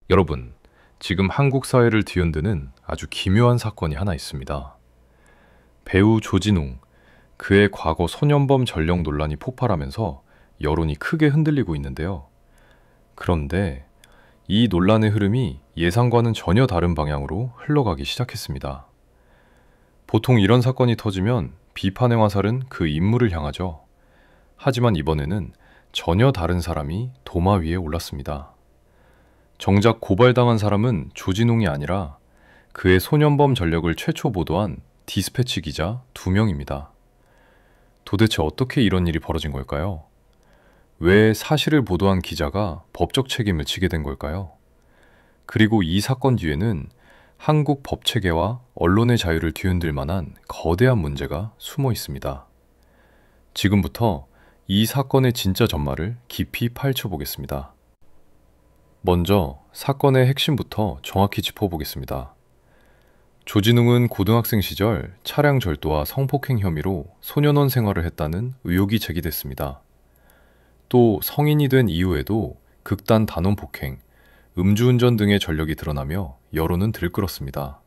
여러분, 지금 한국 사회를 뒤흔드는 아주 기묘한 사건이 하나 있습니다. 배우 조진웅, 그의 과거 소년범 전력 논란이 폭발하면서 여론이 크게 흔들리고 있는데요. 그런데 이 논란의 흐름이 예상과는 전혀 다른 방향으로 흘러가기 시작했습니다. 보통 이런 사건이 터지면 비판의 화살은 그 인물을 향하죠. 하지만 이번에는 전혀 다른 사람이 도마 위에 올랐습니다. 정작 고발당한 사람은 조진웅이 아니라 그의 소년범 전력을 최초 보도한 디스패치 기자 2명입니다. 도대체 어떻게 이런 일이 벌어진 걸까요? 왜 사실을 보도한 기자가 법적 책임을 지게 된 걸까요? 그리고 이 사건 뒤에는 한국 법체계와 언론의 자유를 뒤흔들 만한 거대한 문제가 숨어 있습니다. 지금부터 이 사건의 진짜 전말을 깊이 파헤쳐 보겠습니다. 먼저 사건의 핵심부터 정확히 짚어보겠습니다. 조진웅은 고등학생 시절 차량 절도와 성폭행 혐의로 소년원 생활을 했다는 의혹이 제기됐습니다. 또 성인이 된 이후에도 극단 단원 폭행, 음주운전 등의 전력이 드러나며 여론은 들끓었습니다.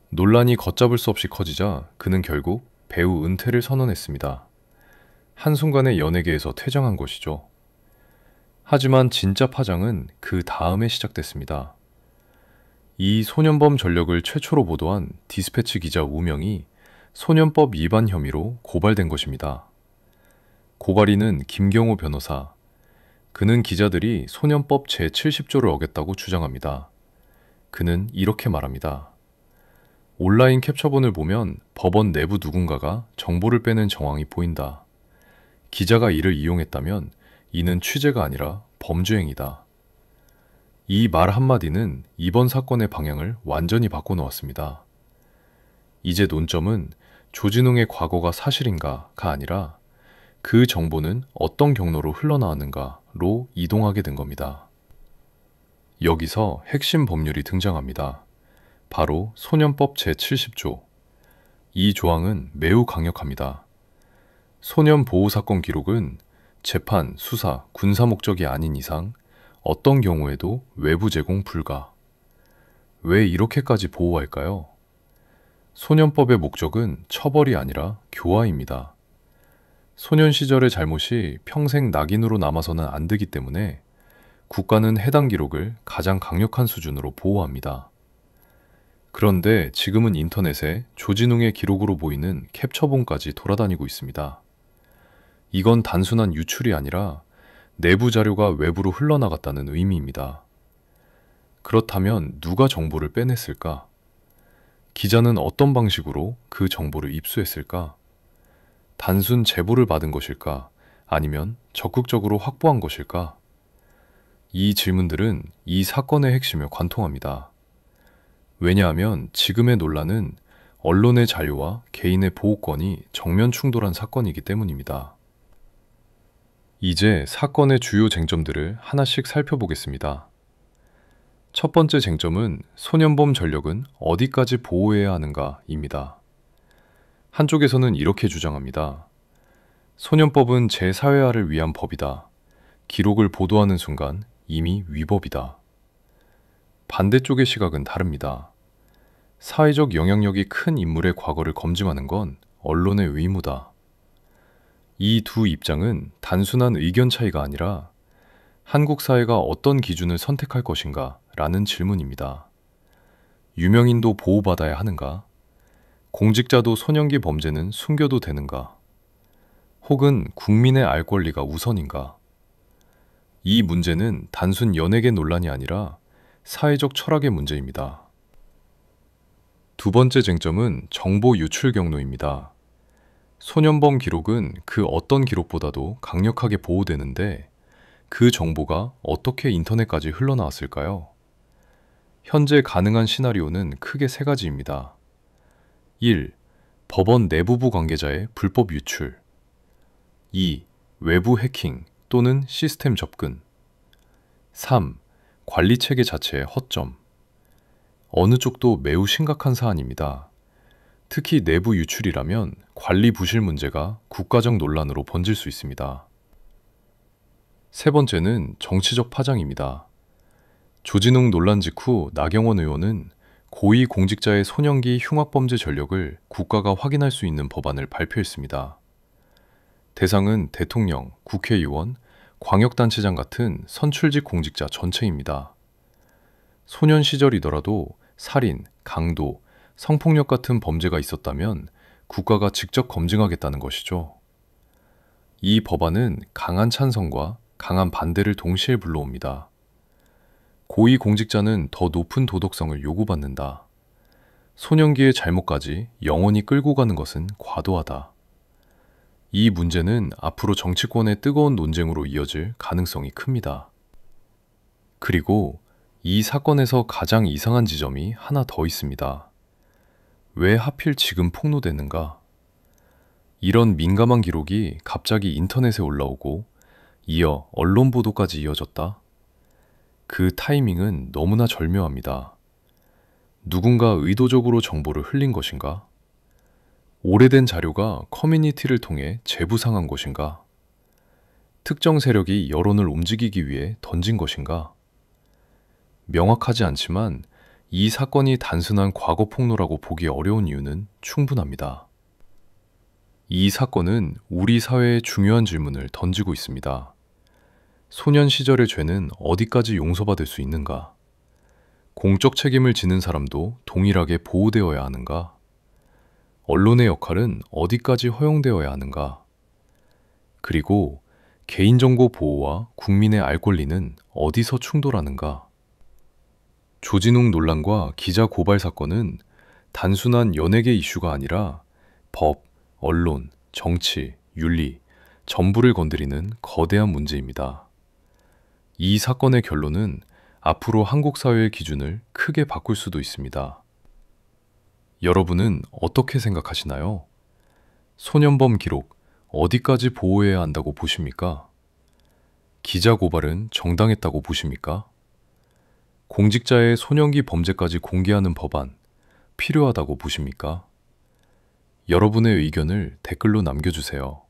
논란이 걷잡을 수 없이 커지자 그는 결국 배우 은퇴를 선언했습니다. 한순간에 연예계에서 퇴장한 것이죠. 하지만 진짜 파장은 그 다음에 시작됐습니다. 이 소년범 전력을 최초로 보도한 디스패치 기자 우명이 소년법 위반 혐의로 고발된 것입니다. 고발인은 김경호 변호사. 그는 기자들이 소년법 제70조를 어겼다고 주장합니다. 그는 이렇게 말합니다. 온라인 캡처본을 보면 법원 내부 누군가가 정보를 빼는 정황이 보인다. 기자가 이를 이용했다면 이는 취재가 아니라 범죄행위다. 이 말 한마디는 이번 사건의 방향을 완전히 바꿔놓았습니다. 이제 논점은 조진웅의 과거가 사실인가가 아니라 그 정보는 어떤 경로로 흘러나왔는가로 이동하게 된 겁니다. 여기서 핵심 법률이 등장합니다. 바로 소년법 제70조. 이 조항은 매우 강력합니다. 소년 보호 사건 기록은 재판, 수사, 군사 목적이 아닌 이상 어떤 경우에도 외부 제공 불가. 왜 이렇게까지 보호할까요? 소년법의 목적은 처벌이 아니라 교화입니다. 소년 시절의 잘못이 평생 낙인으로 남아서는 안 되기 때문에 국가는 해당 기록을 가장 강력한 수준으로 보호합니다. 그런데 지금은 인터넷에 조진웅의 기록으로 보이는 캡처본까지 돌아다니고 있습니다. 이건 단순한 유출이 아니라 내부 자료가 외부로 흘러나갔다는 의미입니다. 그렇다면 누가 정보를 빼냈을까? 기자는 어떤 방식으로 그 정보를 입수했을까? 단순 제보를 받은 것일까? 아니면 적극적으로 확보한 것일까? 이 질문들은 이 사건의 핵심에 관통합니다. 왜냐하면 지금의 논란은 언론의 자유와 개인의 보호권이 정면 충돌한 사건이기 때문입니다. 이제 사건의 주요 쟁점들을 하나씩 살펴보겠습니다. 첫 번째 쟁점은 소년범 전력은 어디까지 보호해야 하는가입니다. 한쪽에서는 이렇게 주장합니다. 소년법은 제4회화를 위한 법이다. 기록을 보도하는 순간 이미 위법이다. 반대쪽의 시각은 다릅니다. 사회적 영향력이 큰 인물의 과거를 검증하는 건 언론의 의무다. 이 두 입장은 단순한 의견 차이가 아니라 한국 사회가 어떤 기준을 선택할 것인가 라는 질문입니다. 유명인도 보호받아야 하는가? 공직자도 소년기 범죄는 숨겨도 되는가? 혹은 국민의 알 권리가 우선인가? 이 문제는 단순 연예계 논란이 아니라 사회적 철학의 문제입니다. 두 번째 쟁점은 정보 유출 경로입니다. 소년범 기록은 그 어떤 기록보다도 강력하게 보호되는데 그 정보가 어떻게 인터넷까지 흘러나왔을까요? 현재 가능한 시나리오는 크게 세 가지입니다. 1. 법원 내부부 관계자의 불법 유출. 2. 외부 해킹 또는 시스템 접근. 3. 관리체계 자체의 허점. 어느 쪽도 매우 심각한 사안입니다. 특히 내부 유출이라면 관리 부실 문제가 국가적 논란으로 번질 수 있습니다. 세 번째는 정치적 파장입니다. 조진웅 논란 직후 나경원 의원은 고위 공직자의 소년기 흉악범죄 전력을 국가가 확인할 수 있는 법안을 발표했습니다. 대상은 대통령, 국회의원, 광역단체장 같은 선출직 공직자 전체입니다. 소년 시절이더라도 살인, 강도, 성폭력 같은 범죄가 있었다면 국가가 직접 검증하겠다는 것이죠. 이 법안은 강한 찬성과 강한 반대를 동시에 불러옵니다. 고위 공직자는 더 높은 도덕성을 요구받는다. 소년기의 잘못까지 영원히 끌고 가는 것은 과도하다. 이 문제는 앞으로 정치권의 뜨거운 논쟁으로 이어질 가능성이 큽니다. 그리고 이 사건에서 가장 이상한 지점이 하나 더 있습니다. 왜 하필 지금 폭로되는가? 이런 민감한 기록이 갑자기 인터넷에 올라오고 이어 언론 보도까지 이어졌다? 그 타이밍은 너무나 절묘합니다. 누군가 의도적으로 정보를 흘린 것인가? 오래된 자료가 커뮤니티를 통해 재부상한 것인가? 특정 세력이 여론을 움직이기 위해 던진 것인가? 명확하지 않지만 이 사건이 단순한 과거 폭로라고 보기 어려운 이유는 충분합니다. 이 사건은 우리 사회에 중요한 질문을 던지고 있습니다. 소년 시절의 죄는 어디까지 용서받을 수 있는가? 공적 책임을 지는 사람도 동일하게 보호되어야 하는가? 언론의 역할은 어디까지 허용되어야 하는가? 그리고 개인정보 보호와 국민의 알 권리는 어디서 충돌하는가? 조진웅 논란과 기자 고발 사건은 단순한 연예계 이슈가 아니라 법, 언론, 정치, 윤리, 전부를 건드리는 거대한 문제입니다. 이 사건의 결론은 앞으로 한국 사회의 기준을 크게 바꿀 수도 있습니다. 여러분은 어떻게 생각하시나요? 소년범 기록 어디까지 보호해야 한다고 보십니까? 기자 고발은 정당했다고 보십니까? 공직자의 소년기 범죄까지 공개하는 법안 필요하다고 보십니까? 여러분의 의견을 댓글로 남겨주세요.